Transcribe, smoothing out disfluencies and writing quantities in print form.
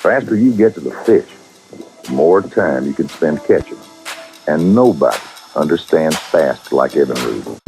faster you get to the fish, the more time you can spend catching them. And nobody understands fast like Evinrude.